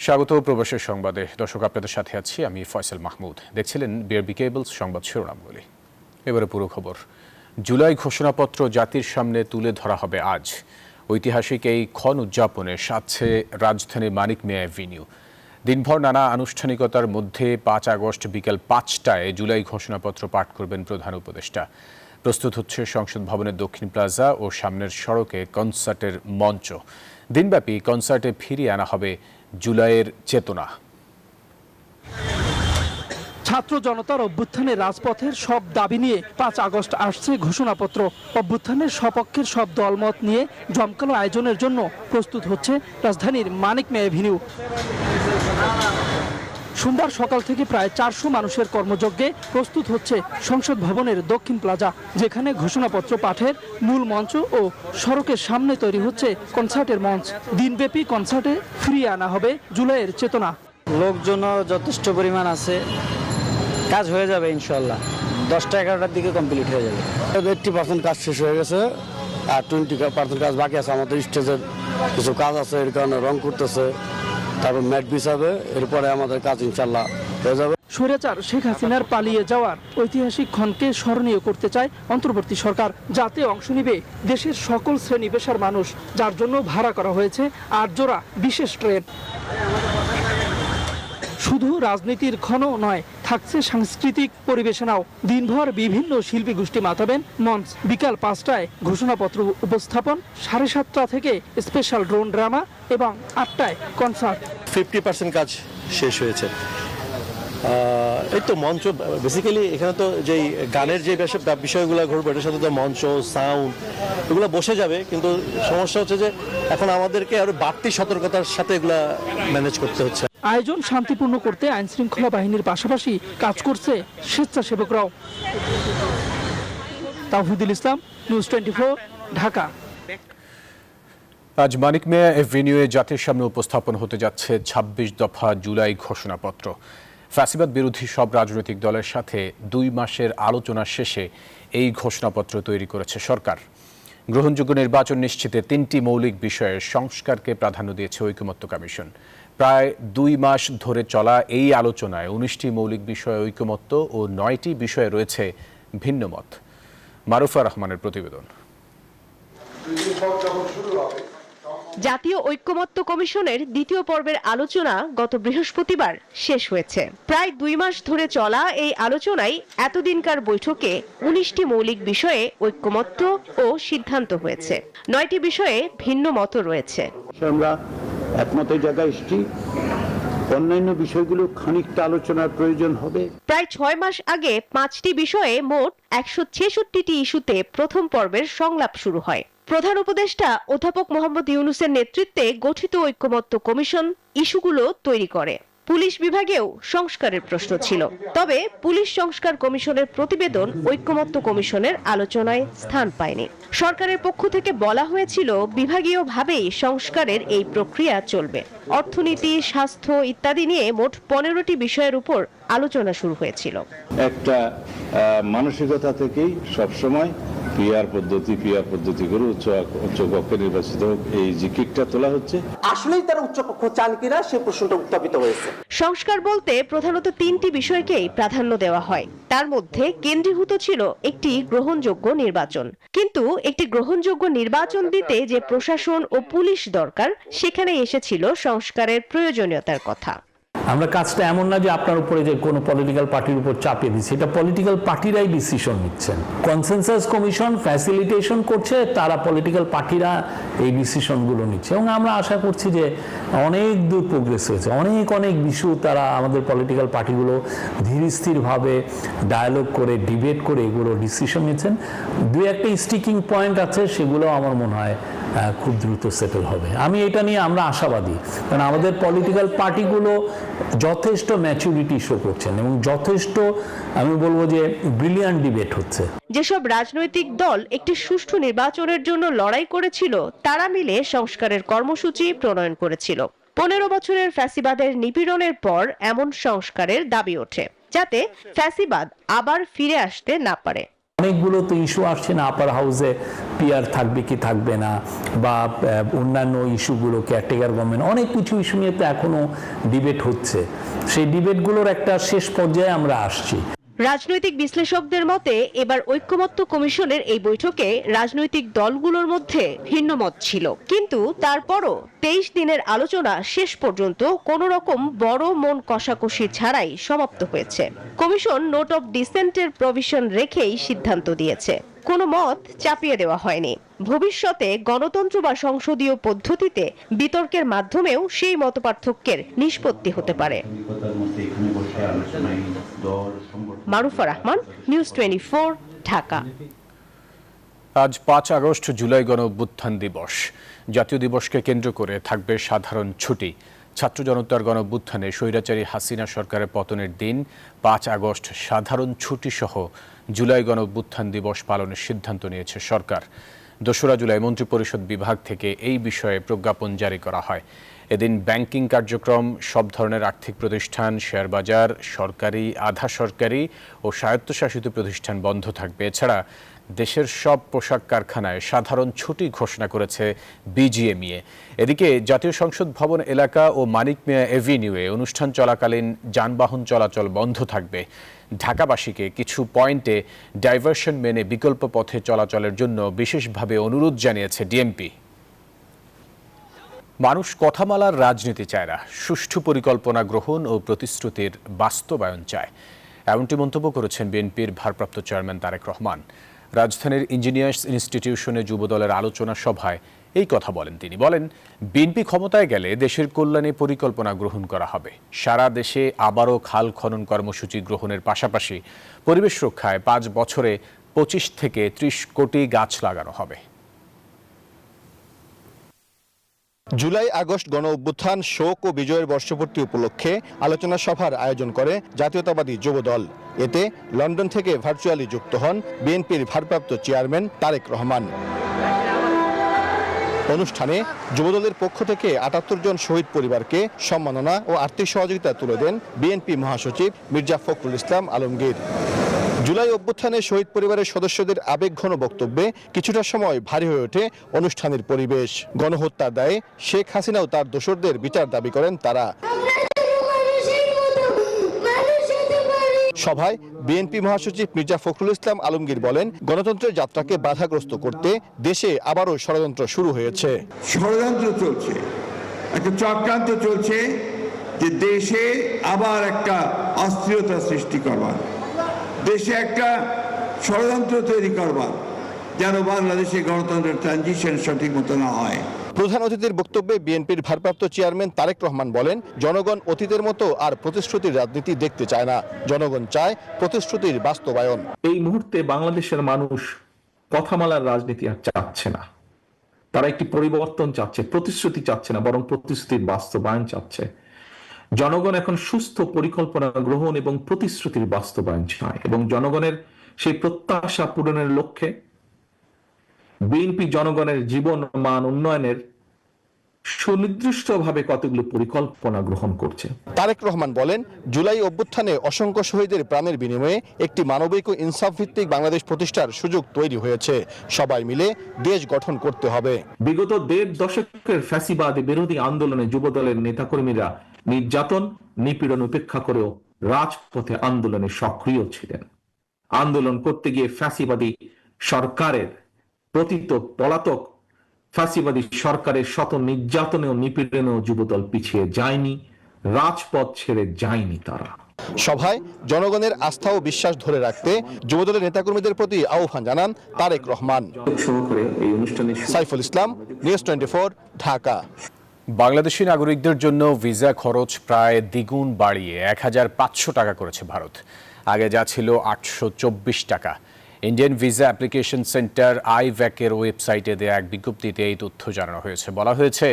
স্বাগত প্রবাসের সংবাদে। দর্শক, আপনাদের সাথে আছি আমি ফয়সাল মাহমুদ। দেখছিলেন বিআরবি কেবলস সংবাদ শিরোনামগুলি। এবারে পুরো খবর। জুলাই ঘোষণাপত্র জাতির সামনে তুলে ধরা হবে আজ। ঐতিহাসিক এই ক্ষণ উদযাপনে সাজছে রাজধানীর মানিক মিয়া অ্যাভিনিউ। দিনভর নানা আনুষ্ঠানিকতার মধ্যে 5 আগস্ট বিকেল 5টায় জুলাই ঘোষণাপত্র পাঠ করবেন প্রধান উপদেষ্টা। প্রস্তুত হচ্ছে সংসদ ভবনের দক্ষিণ প্লাজা ও সামনের সড়কে কনসার্টের মঞ্চ। দিনব্যাপী কনসার্টে ফিরিয়ে আনা হবে জুলাইয়ের চেতনা। ছাত্র জনতার অভ্যুত্থানের রাজপথের সব দাবি নিয়ে 5 আগস্ট আসছে ঘোষণাপত্র। অভ্যুত্থানের সপক্ষের সব দলমত নিয়ে জমকালো আয়োজনের জন্য প্রস্তুত হচ্ছে রাজধানীর মানিক মিয়া অ্যাভিনিউ। সোমবার সকাল থেকে প্রায় 400 মানুষের কর্মযজ্ঞে প্রস্তুত হচ্ছে সংসদ ভবনের দক্ষিণ প্লাজা, যেখানে ঘোষণাপত্র পাঠের মূল মঞ্চ ও সড়কের সামনে তৈরি হচ্ছে কনসার্টের মঞ্চ। দিনব্যাপী কনসার্টে ফিরিয়ে আনা হবে জুলাইয়ের চেতনা। লোকজনও যথেষ্ট পরিমাণ আছে, কাজ হয়ে যাবে ইনশাল্লাহ। 10টা 11টার দিকে কমপ্লিট হয়ে যাবে। 80% কাজ শেষ হয়ে গেছে, আর 20% কাজ বাকি আছে। আমাদের স্টেজের কিছু কাজ আছে, এর কারণে রং করতেছে, তারপর ম্যাট বিছাবে, এরপরে আমাদের কাজ ইনশাল্লাহ হয়ে যাবে। স্বৈরাচার শেখ হাসিনার পালিয়ে যাওয়ার ঐতিহাসিক ক্ষণকে স্মরণীয় করতে চায় অন্তর্বর্তী সরকার, যাতে অংশ নিবে দেশের সকল শ্রেণী পেশার মানুষ, যার জন্য ভাড়া করা হয়েছে 8 জোড়া বিশেষ ট্রেন। শুধু রাজনীতির ক্ষণ নয়, থাকছে সাংস্কৃতিক পরিবেশনাও। দিনভর বিভিন্ন শিল্পী গোষ্ঠী মাতাবেন মঞ্চ। বিকাল 5টায় ঘোষণাপত্র উপস্থাপন, 7:30টা থেকে স্পেশাল ড্রোন ড্রামা এবং 8টায় কনসার্ট। 50% কাজ শেষ হয়েছে। এই তো মঞ্চ, বেসিক্যালি এখানে তো যেই গানের যে বিষয়গুলো ঘটবে, এটার সাথে তো মঞ্চ, সাউন্ড এগুলো বসে যাবে, কিন্তু সমস্যা হচ্ছে যে এখন আমাদেরকে আরো বাড়তি সতর্কতার সাথে এগুলা ম্যানেজ করতে হচ্ছে। আয়োজন শান্তিপূর্ণ করতে আইন শৃঙ্খলা বাহিনীর পাশাপাশি কাজ করছে স্বেচ্ছাসেবকরাও। তাওহিদুল ইসলাম, নিউজ 24, ঢাকা। আজ মানিক মিয়া অ্যাভিনিউয়ে জাতির সামনে উপস্থাপন হতে যাচ্ছে 26 দফা জুলাই ঘোষণাপত্র। ফ্যাসিবাদ বিরোধী সব রাজনৈতিক দলের সাথে 2 মাসের আলোচনা শেষে এই ঘোষণাপত্র তৈরি করেছে সরকার। গ্রহণযোগ্য নির্বাচন নিশ্চিতে 3টি মৌলিক বিষয়ের সংস্কারকে প্রাধান্য দিয়েছে ঐকমত্য কমিশন। প্রায় 2 মাস ধরে চলা এই আলোচনায় 19টি মৌলিক বিষয়ে ঐকমত্য ও 9টি বিষয়ে রয়েছে ভিন্নমত। মারুফা রহমানের প্রতিবেদন। জাতীয় ঐকমত্য কমিশনের দ্বিতীয় পর্বের আলোচনা গত বৃহস্পতিবার শেষ হয়েছে। প্রায় 2 মাস ধরে চলা এই আলোচনায় এতদিনকার বৈঠকে 19টি মৌলিক বিষয়ে ঐকমত্য ও সিদ্ধান্ত হয়েছে। 9টি বিষয়ে ভিন্ন মত রয়েছে। আমরা একমতের জায়গায় এসেছি, অন্যান্য বিষয়গুলো খানিকটা আলোচনার প্রয়োজন হবে। প্রায় 6 মাস আগে 5টি বিষয়ে মোট 166টি ইস্যুতে প্রথম পর্বের সংলাপ শুরু হয়। প্রধান উপদেষ্টা অধ্যাপক মোহাম্মদ ইউনূসের নেতৃত্বে গঠিত ঐকমত্য কমিশন ইস্যুগুলো তৈরি করে। পুলিশ বিভাগেও সংস্কারের প্রশ্ন ছিল, তবে পুলিশ সংস্কার কমিশনের প্রতিবেদন ঐকমত্য কমিশনের আলোচনায় স্থান পায়নি। সরকারের পক্ষ থেকে বলা হয়েছিল বিভাগীয়ভাবেই সংস্কারের এই প্রক্রিয়া চলবে। অর্থনীতি, স্বাস্থ্য ইত্যাদি নিয়ে মোট 15টি বিষয়ের উপর আলোচনা শুরু হয়েছিল। একটা মানসিকতা থেকেই সবসময় পিআর পদ্ধতি করে উচ্চ কক্ষে নির্বাচিত হোক, এই জিকিরটা তোলা হচ্ছে। আসলেই তারা উচ্চকক্ষ চান কিনা সে প্রশ্নটা উত্থাপিত হয়েছে। সংস্কার বলতে প্রধানত 3টি বিষয়কেই প্রাধান্য দেওয়া হয়। তার মধ্যে কেন্দ্রীভূত ছিল একটি গ্রহণযোগ্য নির্বাচন। কিন্তু একটি গ্রহণযোগ্য নির্বাচন দিতে যে প্রশাসন ও পুলিশ দরকার, সেখানে এসেছিল সংস্কারের প্রয়োজনীয়তার কথা। আমরা কাজটা এমন না যে আপনার উপরে যে কোনো পলিটিক্যাল পার্টির উপর চাপিয়ে দিচ্ছে, এটা পলিটিক্যাল পার্টিরাই ডিসিশন নিচ্ছেন। কনসেনসাস কমিশন ফ্যাসিলিটেশন করছে, তারা পলিটিক্যাল পার্টিরা এই ডিসিশনগুলো নিচ্ছে, এবং আমরা আশা করছি যে অনেক দূর প্রোগ্রেস হয়েছে। অনেক ইস্যু তারা আমাদের পলিটিক্যাল পার্টিগুলো ধীর স্থিরভাবে ডায়ালগ করে, ডিবেট করে এগুলো ডিসিশন নিচ্ছেন। 2-1টা স্টিকিং পয়েন্ট আছে, সেগুলো আমার মনে হয় খুব দ্রুত সেটেল হবে। আমরা আশাবাদী, কারণ আমাদের পলিটিক্যাল পার্টিগুলো যথেষ্ট ম্যাচুরিটি শো করছেন এবং যথেষ্ট, আমি বলবো যে ব্রিলিয়ান্ট ডিবেট হচ্ছে। যেসব রাজনৈতিক দল একটি সুষ্ঠু নির্বাচনের জন্য লড়াই করেছিল, তারা মিলে সংস্কারের কর্মসূচি প্রণয়ন করেছিল। 15 বছরের ফ্যাসিবাদের নিপীড়নের পর এমন সংস্কারের দাবি ওঠে, যাতে ফ্যাসিবাদ আবার ফিরে আসতে না পারে। অনেকগুলো তো ইস্যু আসছে না আপার হাউসে, পিআর থাকবে কি থাকবে না, বা অন্যান্য ইস্যুগুলো, কেয়ারটেকার গভর্নমেন্ট, অনেক কিছু ইস্যু নিয়ে তো এখনো ডিবেট হচ্ছে। সেই ডিবেটগুলোর একটা শেষ পর্যায়ে আমরা আসছি। রাজনৈতিক বিশ্লেষকদের মতে এবার ঐক্যমত্য কমিশনের এই বৈঠকে রাজনৈতিক দলগুলোর মধ্যে ভিন্ন মত ছিল, কিন্তু তারপরও 23 দিনের আলোচনা শেষ পর্যন্ত কোনো রকম বড় মন কষাকষি ছাড়াই সমাপ্ত হয়েছে। কমিশন নোট অফ ডিসেন্টের প্রভিশন রেখেই সিদ্ধান্ত দিয়েছে, কোনো মত চাপিয়ে দেওয়া হয়নি। ভবিষ্যতে গণতন্ত্র বা সংসদীয় পদ্ধতিতে বিতর্কের মাধ্যমেও সেই মতপার্থক্যের নিষ্পত্তি হতে পারে। মারুফা রহমান, নিউজ 24, ঢাকা। আজ 5 আগস্ট জুলাই গণ অভ্যুত্থান দিবস। জাতীয় দিবসকে কেন্দ্র করে থাকবে সাধারণ ছুটি। ছাত্র জনতার গণ অভ্যুত্থানে স্বৈরাচারী হাসিনা সরকারের পতনের দিন 5 আগস্ট সাধারণ ছুটি সহ জুলাই গণ অভ্যুত্থান দিবস পালনের সিদ্ধান্ত নিয়েছে সরকার। 2রা জুলাই মন্ত্রিপরিষদ বিভাগ থেকে এই বিষয়ে প্রজ্ঞাপন জারি করা হয়। এদিন ব্যাংকিং কার্যক্রম, সব ধরনের আর্থিক প্রতিষ্ঠান, শেয়ার বাজার, সরকারি, আধা সরকারি ও স্বায়ত্তশাসিত প্রতিষ্ঠান বন্ধ থাকবে। এছাড়া দেশের সব পোশাক কারখানায় সাধারণ ছুটি ঘোষণা করেছে বিজিএমইএ। এদিকে জাতীয় সংসদ ভবন এলাকা ও মানিক মিয়া এভিনিউয়ে অনুষ্ঠান চলাকালীন যানবাহন চলাচল বন্ধ থাকবে। ঢাকাবাসীকে কিছু পয়েন্টে ডাইভারশন মেনে বিকল্প পথে চলাচলের জন্য বিশেষভাবে অনুরোধ জানিয়েছে ডিএমপি। মানুষ কথামালার রাজনীতি চায় না, সুষ্ঠু পরিকল্পনা গ্রহণ ও প্রতিশ্রুতির বাস্তবায়ন চায়, এমনটি মন্তব্য করেছেন বিএনপির ভারপ্রাপ্ত চেয়ারম্যান তারেক রহমান। রাজধানীর ইঞ্জিনিয়ার্স ইনস্টিটিউশনে যুবদলের আলোচনা সভায় এই কথা বলেন তিনি। বলেন, বিএনপি ক্ষমতায় গেলে দেশের কল্যাণে পরিকল্পনা গ্রহণ করা হবে। সারা দেশে আবারও খাল খনন কর্মসূচি গ্রহণের পাশাপাশি পরিবেশ রক্ষায় 5 বছরে 25 থেকে 30 কোটি গাছ লাগানো হবে। জুলাই আগস্ট গণ অভ্যুত্থান, শোক ও বিজয়ের বর্ষপূর্তি উপলক্ষে আলোচনা সভার আয়োজন করে জাতীয়তাবাদী যুবদল। এতে লন্ডন থেকে ভার্চুয়ালি যুক্ত হন বিএনপির ভারপ্রাপ্ত চেয়ারম্যান তারেক রহমান। অনুষ্ঠানে যুবদলের পক্ষ থেকে 78 জন শহীদ পরিবারকে সম্মাননা ও আর্থিক সহযোগিতা তুলে দেন বিএনপি মহাসচিব মির্জা ফখরুল ইসলাম আলমগীর। জুলাই অভ্যুত্থানে শহীদ পরিবারের সদস্যদের আবেগঘন বক্তব্যে কিছুটা সময় ভারী হয়ে ওঠে অনুষ্ঠানের পরিবেশ। গণহত্যার দায়ে শেখ হাসিনা ও তার দোসরদের বিচার দাবি করেন তারা। সভায় বিএনপি মহাসচিব মির্জা ফখরুল ইসলাম আলমগীর বলেন, গণতন্ত্রের যাত্রাকে বাধাগ্রস্ত করতে দেশে আবারও ষড়যন্ত্র শুরু হয়েছে। ষড়যন্ত্র চলছে, একটা চক্রান্ত চলছে যে দেশে আবার একটা অস্থিরতা সৃষ্টি করবার, দেশে একটা ষড়যন্ত্র তৈরি করবার, যেন বাংলাদেশে গণতন্ত্রের ট্রানজিশন সঠিক মতো না হয়। প্রধান অতিথির বক্তব্যে বিএনপির ভারপ্রাপ্ত চেয়ারম্যান তারেক রহমান বলেন, জনগণ অতীতের মতো আর প্রতিশ্রুতির রাজনীতি দেখতে চায় না, জনগণ চায় প্রতিশ্রুতির বাস্তবায়ন। এই মুহূর্তে বাংলাদেশের মানুষ কথামালার রাজনীতি আর চাচ্ছে না, তারা একটি পরিবর্তন চাচ্ছে, প্রতিশ্রুতি চাচ্ছে না, বরং প্রতিশ্রুতির বাস্তবায়ন চাচ্ছে। জনগণ এখন সুস্থ পরিকল্পনা গ্রহণ এবং প্রতিশ্রুতির বাস্তবায়ন চায়, এবং জনগণের সেই প্রত্যাশা পূরণের লক্ষ্যে বিএনপি জনগণের জীবন মান উন্নয়নের সুনির্দিষ্টভাবে কতগুলো পরিকল্পনা গ্রহণ করছে। তারেক রহমান বলেন, জুলাই অভ্যুত্থানে অসংখ্য শহীদের প্রাণের বিনিময়ে একটি মানবিক ও ইনসাফ ভিত্তিক বাংলাদেশ প্রতিষ্ঠার সুযোগ তৈরি হয়েছে। সবাই মিলে দেশ গঠন করতে হবে। বিগত 1.5 দশকের ফ্যাসিবাদী বিরোধী আন্দোলনে যুবদলের নেতাকর্মীরা নির্যাতন নিপীড়ন উপেক্ষা করেও রাজপথে আন্দোলনে সক্রিয় ছিলেন। আন্দোলন করতে গিয়ে ফ্যাসিবাদী সরকারের পতিত পলাতক ফ্যাসিবাদী সরকারের শত নির্যাতনে ও নিপীড়নেও যুবদল পিছিয়ে যায়নি, রাজপথ ছেড়ে যায়নি তারা। সভায় জনগণের আস্থা ও বিশ্বাস ধরে রাখতে যুবদলের নেতাকর্মীদের প্রতি আহ্বান জানান তারেক রহমান। সাইফুল ইসলাম, নিউজ 24, ঢাকা। বাংলাদেশি নাগরিকদের জন্য ভিসা খরচ প্রায় দ্বিগুণ বাড়িয়ে 1500 টাকা করেছে ভারত। আগে যা ছিল 824 টাকা। ইন্ডিয়ান ভিসা অ্যাপ্লিকেশন সেন্টার আইভ্যাকের ওয়েবসাইটে দেয়া এক বিজ্ঞপ্তিতে এই তথ্য জানানো হয়েছে। বলা হয়েছে,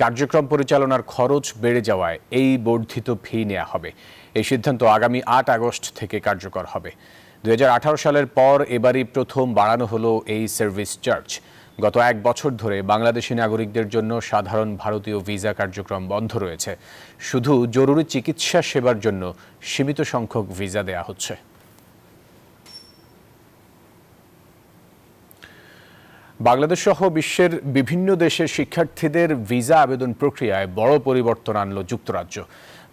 কার্যক্রম পরিচালনার খরচ বেড়ে যাওয়ায় এই বর্ধিত ফি নেওয়া হবে। এই সিদ্ধান্ত আগামী 8 আগস্ট থেকে কার্যকর হবে। 2018 সালের পর এবারই প্রথম বাড়ানো হলো এই সার্ভিস চার্জ। গত 1 বছর ধরে বাংলাদেশি নাগরিকদের জন্য সাধারণ ভারতীয় ভিসা কার্যক্রম বন্ধ রয়েছে। শুধু জরুরি চিকিৎসা সেবার জন্য সীমিত সংখ্যক ভিসা দেয়া হচ্ছে। বাংলাদেশ সহ বিশ্বের বিভিন্ন দেশের শিক্ষার্থীদের ভিসা আবেদন প্রক্রিয়ায় বড় পরিবর্তন আনল যুক্তরাজ্য।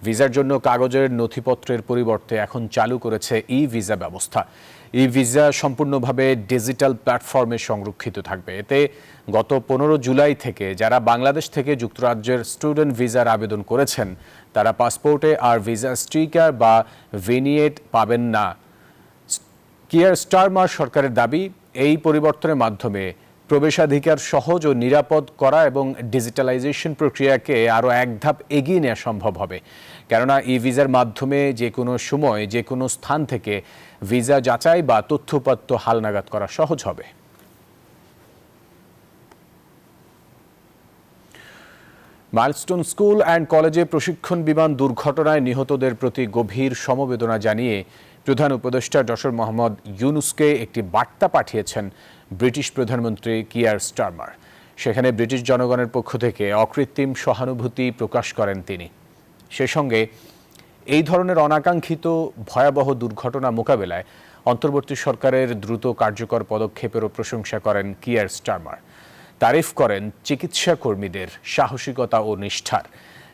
ভিসার জন্য কাগজের নথিপত্রের পরিবর্তে এখন চালু করেছে ই-ভিসা ব্যবস্থা। ই-ভিসা সম্পূর্ণভাবে ডিজিটাল প্ল্যাটফর্মে সংরক্ষিত থাকবে। এতে গত 15 জুলাই থেকে যারা বাংলাদেশ থেকে যুক্তরাজ্যের স্টুডেন্ট ভিসার আবেদন করেছেন তারা পাসপোর্টে আর ভিসা স্টিকার বা ভিনিয়েট পাবেন না। কিয়ার স্টারমার সরকারের দাবি, এই পরিবর্তনের মাধ্যমে প্রবেশাধিকার সহজ ও নিরাপদ করা এবং ডিজিটালাইজেশন প্রক্রিয়াকে আরও এক ধাপ এগিয়ে নেওয়া সম্ভব হবে। কেননা ই ভিসার মাধ্যমে যে কোনো সময় যে কোনো স্থান থেকে ভিসা যাচাই বা তথ্যপত্র হালনাগাদ করা সহজ হবে। মাইলস্টোন স্কুল অ্যান্ড কলেজে প্রশিক্ষণ বিমান দুর্ঘটনায় নিহতদের প্রতি গভীর সমবেদনা জানিয়ে প্রধান উপদেষ্টা ডক্টর মোহাম্মদ ইউনুসকে একটি বার্তা পাঠিয়েছেন ব্রিটিশ প্রধানমন্ত্রী কিয়ার স্টারমার। সেখানে ব্রিটিশ জনগণের পক্ষ থেকে অকৃত্রিম সহানুভূতি প্রকাশ করেন তিনি। সে সঙ্গে এই ধরনের অনাকাঙ্ক্ষিত ভয়াবহ দুর্ঘটনা মোকাবেলায় অন্তর্বর্তী সরকারের দ্রুত কার্যকর পদক্ষেপেরও প্রশংসা করেন কিয়ার স্টারমার। তারিফ করেন চিকিৎসা কর্মীদের সাহসিকতা ও নিষ্ঠার।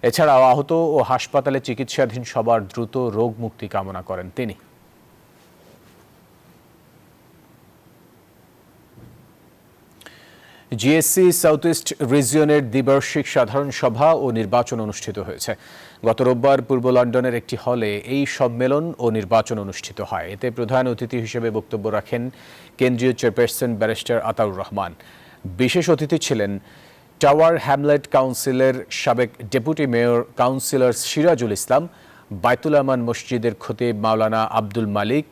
এছাড়াও আহত ও হাসপাতালে চিকিৎসাধীন সবার দ্রুত রোগ মুক্তি কামনা করেন তিনি। জিএসসি সাউথ ইস্ট রিজিয়নের দ্বিবার্ষিক সাধারণ সভা ও নির্বাচন অনুষ্ঠিত হয়েছে। গত রোববার পূর্ব লন্ডনের একটি হলে এই সম্মেলন ও নির্বাচন অনুষ্ঠিত হয়। এতে প্রধান অতিথি হিসেবে বক্তব্য রাখেন কেন্দ্রীয় চেয়ারপারসন ব্যারিস্টার আতাউর রহমান। বিশেষ অতিথি ছিলেন টাওয়ার হ্যামলেট কাউন্সিলের সাবেক deputy mayor councillor Sirajul Islam, বাইতুল আমান মসজিদের খতিব মাওলানা আব্দুল মালিক,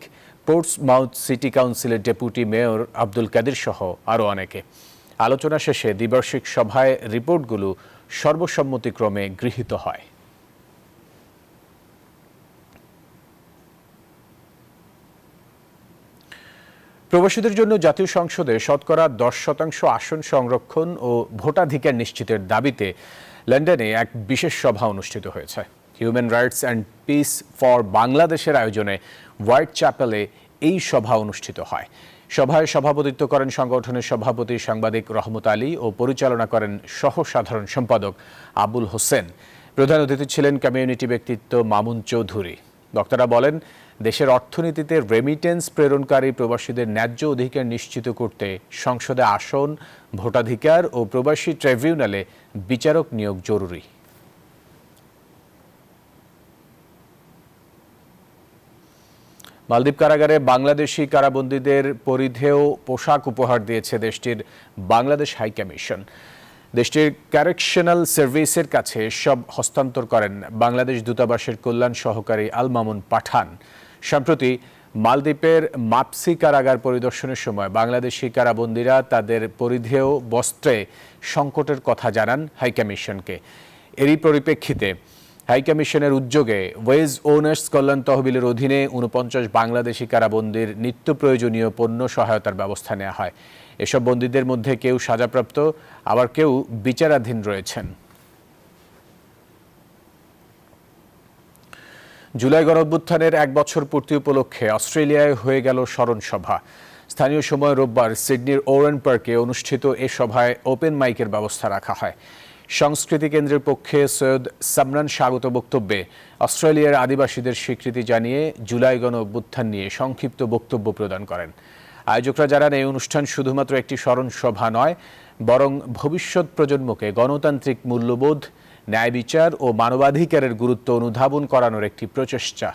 পোর্টসমাউথ সিটি কাউন্সিলের ডেপুটি মেয়র আব্দুল কাদির সহ আরও অনেকে। আলোচনা শেষে দ্বিবার্ষিক সভায় রিপোর্টগুলো সর্বসম্মতিক্রমে গৃহীত হয়। প্রবাসীদের জন্য জাতীয় সংসদে শতকরা 10% আসন সংরক্ষণ ও ভোটাধিকার নিশ্চিতের দাবিতে লন্ডনে এক বিশেষ সভা অনুষ্ঠিত হয়েছে। Human rights and piece for বাংলাদেশের আয়োজনে হোয়াইট চ্যাপেলে এই সভা অনুষ্ঠিত হয়। সভায় সভাপতিত্ব করেন সংগঠনের সভাপতি সাংবাদিক রহমত আলী ও পরিচালনা করেন সহ সাধারণ সম্পাদক আবুল হোসেন। প্রধান অতিথি ছিলেন কমিউনিটি ব্যক্তিত্ব মামুন চৌধুরী। বক্তারা বলেন, দেশের অর্থনীতিতে রেমিটেন্স প্রেরণকারী প্রবাসীদের ন্যায্য অধিকার নিশ্চিত করতে সংসদে আসন, ভোটাধিকার ও প্রবাসী ট্রাইব্যুনালে বিচারক নিয়োগ জরুরি। মালদ্বীপ কারাগারে বাংলাদেশি কারাবন্দীদের পরিধেয় পোশাক উপহার দিয়েছে দেশটির বাংলাদেশ হাইকমিশন। দেশটির কারেকশনাল সার্ভিসের কাছে সব হস্তান্তর করেন বাংলাদেশ দূতাবাসের কল্যাণ সহকারী আল মামুন পাঠান। সম্প্রতি মালদ্বীপের মাপসি কারাগার পরিদর্শনের সময় বাংলাদেশি কারাবন্দীরা তাদের পরিধেয় বস্ত্রে সংকটের কথা জানান হাইকমিশনকে। এরই পরিপ্রেক্ষিতে হাইকমিশনের উদ্যোগে ওয়েজ ওনার্স কল্যাণ তহবিলের অধীনে 49 বাংলাদেশি কারাবন্দীর নিত্য প্রয়োজনীয় পণ্য সহায়তার ব্যবস্থা নেওয়া হয়। এসব বন্দীদের মধ্যে কেউ সাজাপ্রাপ্ত, আবার কেউ বিচারাধীন রয়েছেন। জুলাই গণঅভ্যুত্থানের 1 বছর পূর্তি উপলক্ষে অস্ট্রেলিয়ায় হয়ে গেল স্মরণ সভা। স্থানীয় সময় রোববার সিডনির ওরেন পার্কে অনুষ্ঠিত এ সভায় ওপেন মাইকের ব্যবস্থা রাখা হয়। সংস্কৃতি কেন্দ্রের পক্ষে সৈয়দ সামরান স্বাগত বক্তব্যে অস্ট্রেলিয়ার আদিবাসীদের স্বীকৃতি জানিয়ে জুলাই গণ অভ্যুত্থান নিয়ে সংক্ষিপ্ত বক্তব্য প্রদান করেন। আয়োজকরা জানান, এই অনুষ্ঠান শুধুমাত্র একটি স্মরণ সভা নয়, বরং ভবিষ্যৎ প্রজন্মকে গণতান্ত্রিক মূল্যবোধ, ন্যায় বিচার ও মানবাধিকারের গুরুত্ব অনুধাবন করানোর একটি প্রচেষ্টা।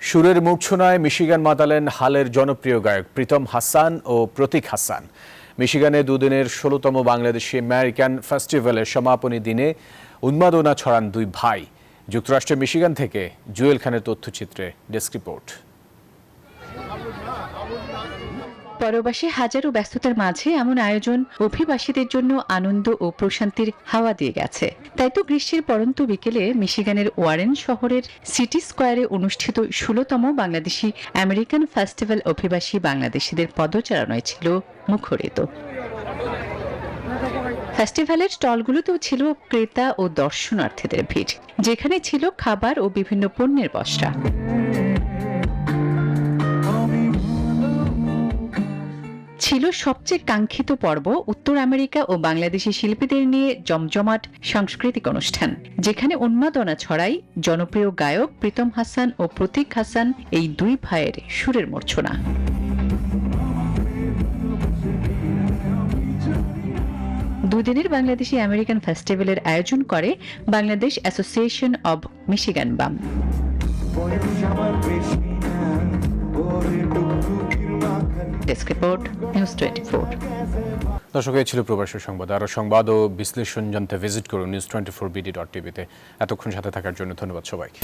সুরের মূর্ছনায় মিশিগান মাতালেন হালের জনপ্রিয় গায়ক প্রীতম হাসান ও প্রতীক হাসান। মিশিগানে দুদিনের 16তম বাংলাদেশি আমেরিকান ফেস্টিভ্যালের সমাপনী দিনে উন্মাদনা ছড়ান দুই ভাই। যুক্তরাষ্ট্রের মিশিগান থেকে জুয়েল খানের তথ্যচিত্রে ডেস্ক রিপোর্ট। পরবাসী হাজারো ব্যস্ততার মাঝে এমন আয়োজন অভিবাসীদের জন্য আনন্দ ও প্রশান্তির হাওয়া দিয়ে গেছে। তাই তো গ্রীষ্মের পরন্ত বিকেলে মিশিগানের ওয়ারেন শহরের সিটি স্কোয়ারে অনুষ্ঠিত 16তম বাংলাদেশি আমেরিকান ফেস্টিভ্যাল অভিবাসী বাংলাদেশিদের পদচারণায় ছিল মুখরিত। ফেস্টিভ্যালের স্টলগুলোতেও ছিল ক্রেতা ও দর্শনার্থীদের ভিড়, যেখানে ছিল খাবার ও বিভিন্ন পণ্যের পসরা। ছিল সবচেয়ে কাঙ্ক্ষিত পর্ব উত্তর আমেরিকা ও বাংলাদেশি শিল্পীদের নিয়ে জমজমাট সাংস্কৃতিক অনুষ্ঠান, যেখানে উন্মাদনা ছড়ায় জনপ্রিয় গায়ক প্রীতম হাসান ও প্রতীক হাসান এই দুই ভাইয়ের সুরের মূর্ছনা। দুদিনের বাংলাদেশি আমেরিকান ফেস্টিভ্যালের আয়োজন করে বাংলাদেশ অ্যাসোসিয়েশন অব মিশিগান বাম। Desk report, news 24। দর্শক, এই ছিল প্রবাসী সংবাদ। আরও সংবাদ ও বিশ্লেষণ জানতে ভিজিট করুন news24bd.tv-তে। এতক্ষণ সাথে থাকার জন্য ধন্যবাদ সবাইকে।